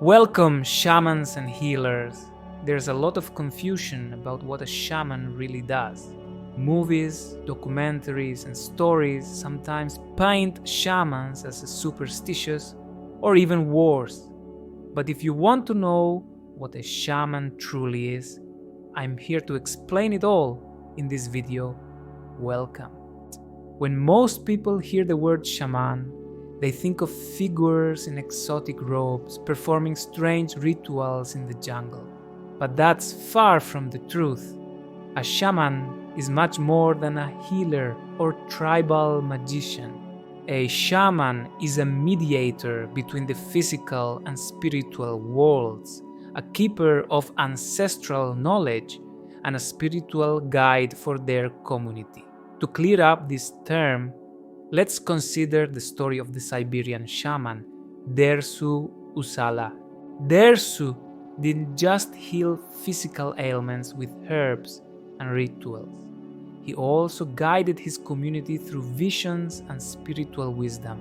Welcome, shamans and healers. There's a lot of confusion about what a shaman really does. Movies, documentaries, and stories sometimes paint shamans as superstitious or even worse. But if you want to know what a shaman truly is, I'm here to explain it all in this video. Welcome. When most people hear the word shaman, they think of figures in exotic robes performing strange rituals in the jungle. But that's far from the truth. A shaman is much more than a healer or tribal magician. A shaman is a mediator between the physical and spiritual worlds, a keeper of ancestral knowledge, and a spiritual guide for their community. To clear up this term, let's consider the story of the Siberian shaman, Dersu Usala. Dersu didn't just heal physical ailments with herbs and rituals. He also guided his community through visions and spiritual wisdom,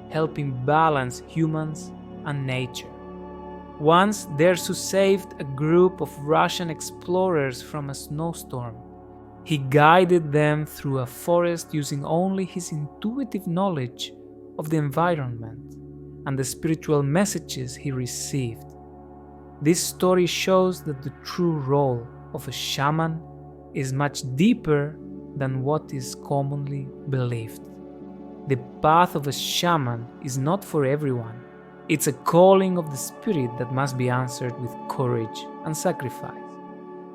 helping balance humans and nature. Once, Dersu saved a group of Russian explorers from a snowstorm. He guided them through a forest using only his intuitive knowledge of the environment and the spiritual messages he received. This story shows that the true role of a shaman is much deeper than what is commonly believed. The path of a shaman is not for everyone. It's a calling of the spirit that must be answered with courage and sacrifice.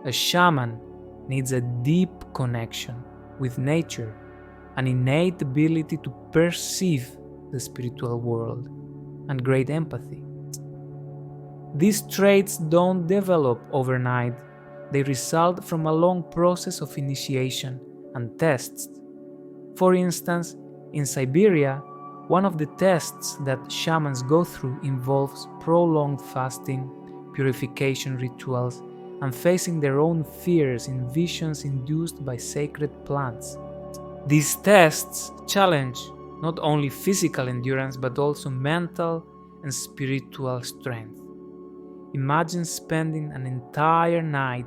A shaman needs a deep connection with nature, an innate ability to perceive the spiritual world, and great empathy. These traits don't develop overnight. They result from a long process of initiation and tests. For instance, in Siberia, one of the tests that shamans go through involves prolonged fasting, purification rituals, and facing their own fears in visions induced by sacred plants. These tests challenge not only physical endurance but also mental and spiritual strength. Imagine spending an entire night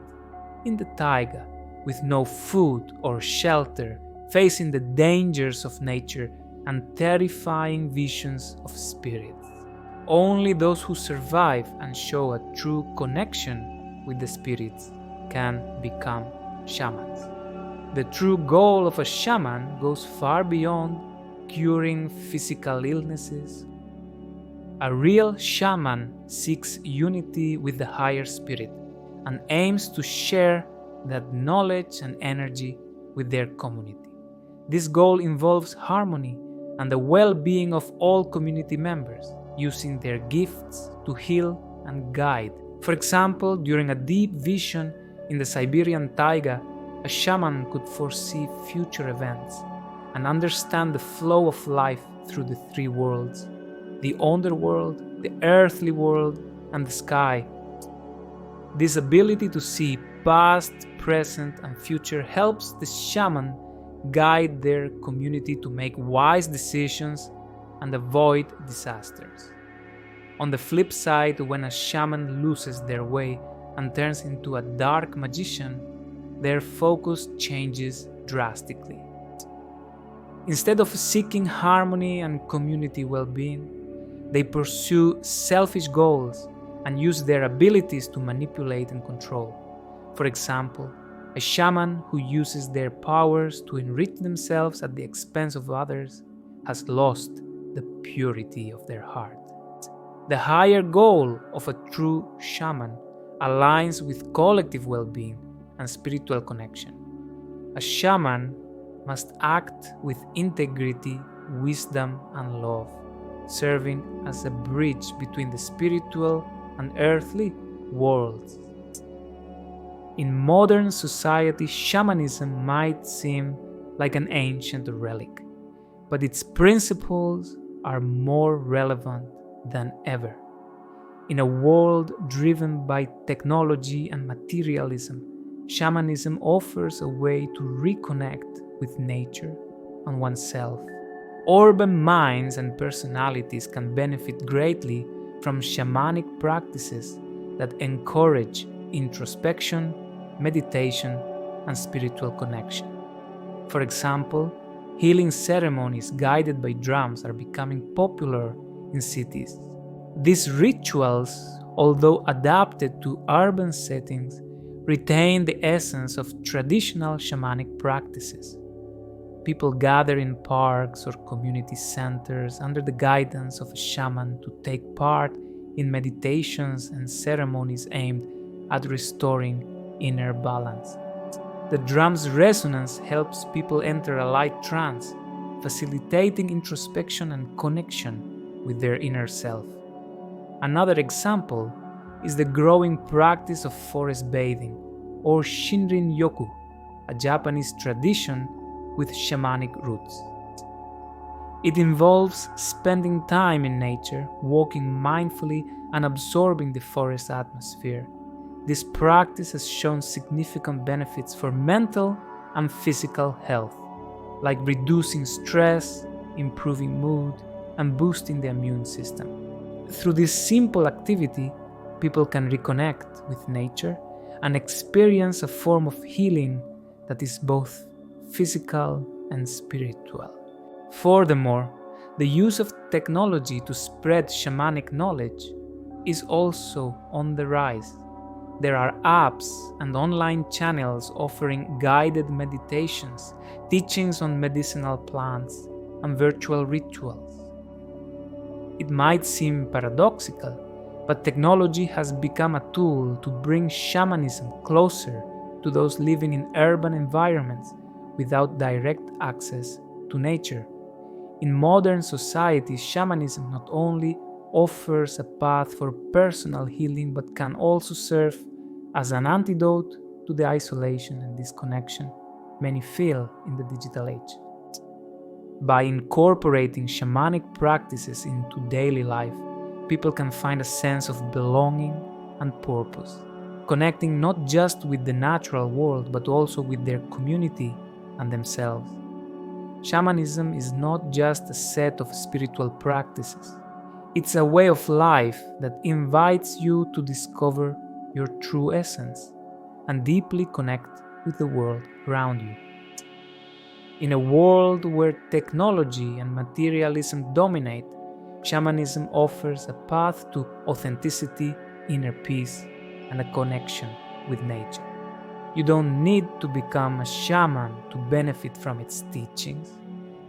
in the taiga with no food or shelter, facing the dangers of nature and terrifying visions of spirits. Only those who survive and show a true connection with the spirits can become shamans. The true goal of a shaman goes far beyond curing physical illnesses. A real shaman seeks unity with the higher spirit and aims to share that knowledge and energy with their community. This goal involves harmony and the well-being of all community members, using their gifts to heal and guide. For example, during a deep vision in the Siberian taiga, a shaman could foresee future events and understand the flow of life through the three worlds: the underworld, the earthly world, and the sky. This ability to see past, present, and future helps the shaman guide their community to make wise decisions and avoid disasters. On the flip side, when a shaman loses their way and turns into a dark magician, their focus changes drastically. Instead of seeking harmony and community well-being, they pursue selfish goals and use their abilities to manipulate and control. For example, a shaman who uses their powers to enrich themselves at the expense of others has lost the purity of their heart. The higher goal of a true shaman aligns with collective well-being and spiritual connection. A shaman must act with integrity, wisdom, and love, serving as a bridge between the spiritual and earthly worlds. In modern society, shamanism might seem like an ancient relic, but its principles are more relevant than ever. In a world driven by technology and materialism, shamanism offers a way to reconnect with nature and oneself. Urban minds and personalities can benefit greatly from shamanic practices that encourage introspection, meditation, and spiritual connection. For example, healing ceremonies guided by drums are becoming popular in cities. These rituals, although adapted to urban settings, retain the essence of traditional shamanic practices. People gather in parks or community centers under the guidance of a shaman to take part in meditations and ceremonies aimed at restoring inner balance. The drum's resonance helps people enter a light trance, facilitating introspection and connection with their inner self. Another example is the growing practice of forest bathing, or Shinrin-yoku, a Japanese tradition with shamanic roots. It involves spending time in nature, walking mindfully, and absorbing the forest atmosphere. This practice has shown significant benefits for mental and physical health, like reducing stress, improving mood, and boosting the immune system. Through this simple activity, people can reconnect with nature and experience a form of healing that is both physical and spiritual. Furthermore, the use of technology to spread shamanic knowledge is also on the rise. There are apps and online channels offering guided meditations, teachings on medicinal plants, and virtual rituals. It might seem paradoxical, but technology has become a tool to bring shamanism closer to those living in urban environments without direct access to nature. In modern society, shamanism not only offers a path for personal healing but can also serve as an antidote to the isolation and disconnection many feel in the digital age. By incorporating shamanic practices into daily life, people can find a sense of belonging and purpose, connecting not just with the natural world but also with their community and themselves. Shamanism is not just a set of spiritual practices. It's a way of life that invites you to discover your true essence and deeply connect with the world around you. In a world where technology and materialism dominate, shamanism offers a path to authenticity, inner peace, and a connection with nature. You don't need to become a shaman to benefit from its teachings.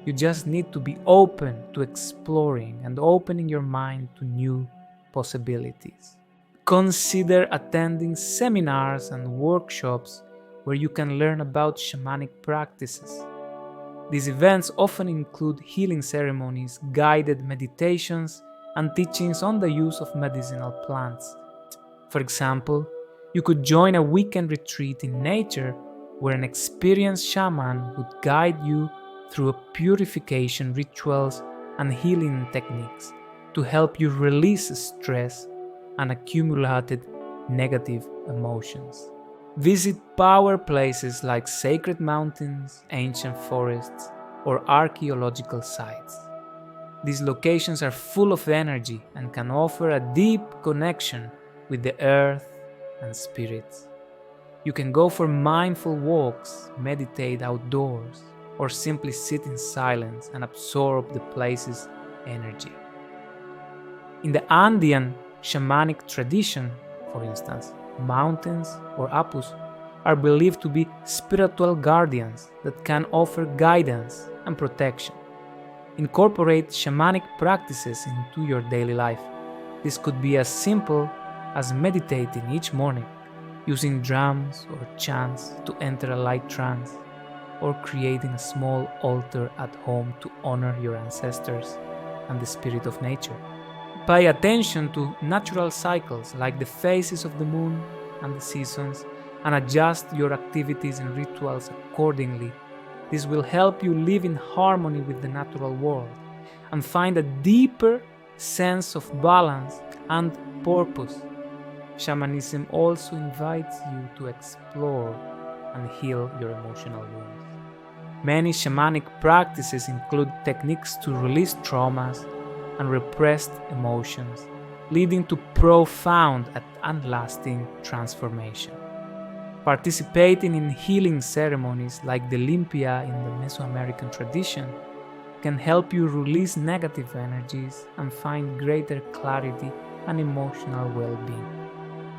You just need to be open to exploring and opening your mind to new possibilities. Consider attending seminars and workshops where you can learn about shamanic practices. These events often include healing ceremonies, guided meditations, and teachings on the use of medicinal plants. For example, you could join a weekend retreat in nature where an experienced shaman would guide you through purification rituals and healing techniques to help you release stress and accumulated negative emotions. Visit power places like sacred mountains, ancient forests, or archaeological sites. These locations are full of energy and can offer a deep connection with the earth and spirits. You can go for mindful walks, meditate outdoors, or simply sit in silence and absorb the place's energy. In the Andean shamanic tradition, for instance, mountains or apus are believed to be spiritual guardians that can offer guidance and protection. Incorporate shamanic practices into your daily life. This could be as simple as meditating each morning, using drums or chants to enter a light trance, or creating a small altar at home to honor your ancestors and the spirit of nature. Pay attention to natural cycles like the phases of the moon and the seasons, and adjust your activities and rituals accordingly. This will help you live in harmony with the natural world and find a deeper sense of balance and purpose. Shamanism also invites you to explore and heal your emotional wounds. Many shamanic practices include techniques to release traumas and repressed emotions, leading to profound and lasting transformation. Participating in healing ceremonies like the Limpia in the Mesoamerican tradition can help you release negative energies and find greater clarity and emotional well-being.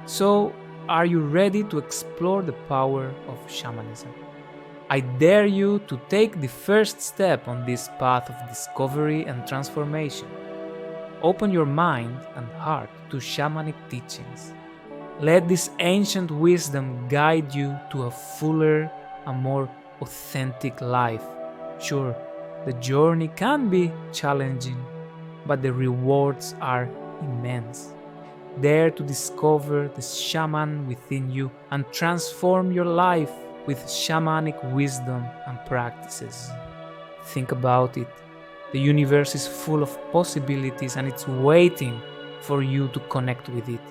So, are you ready to explore the power of shamanism? I dare you to take the first step on this path of discovery and transformation. Open your mind and heart to shamanic teachings. Let this ancient wisdom guide you to a fuller and more authentic life. Sure, the journey can be challenging, but the rewards are immense. Dare to discover the shaman within you and transform your life with shamanic wisdom and practices. Think about it. The universe is full of possibilities and it's waiting for you to connect with it.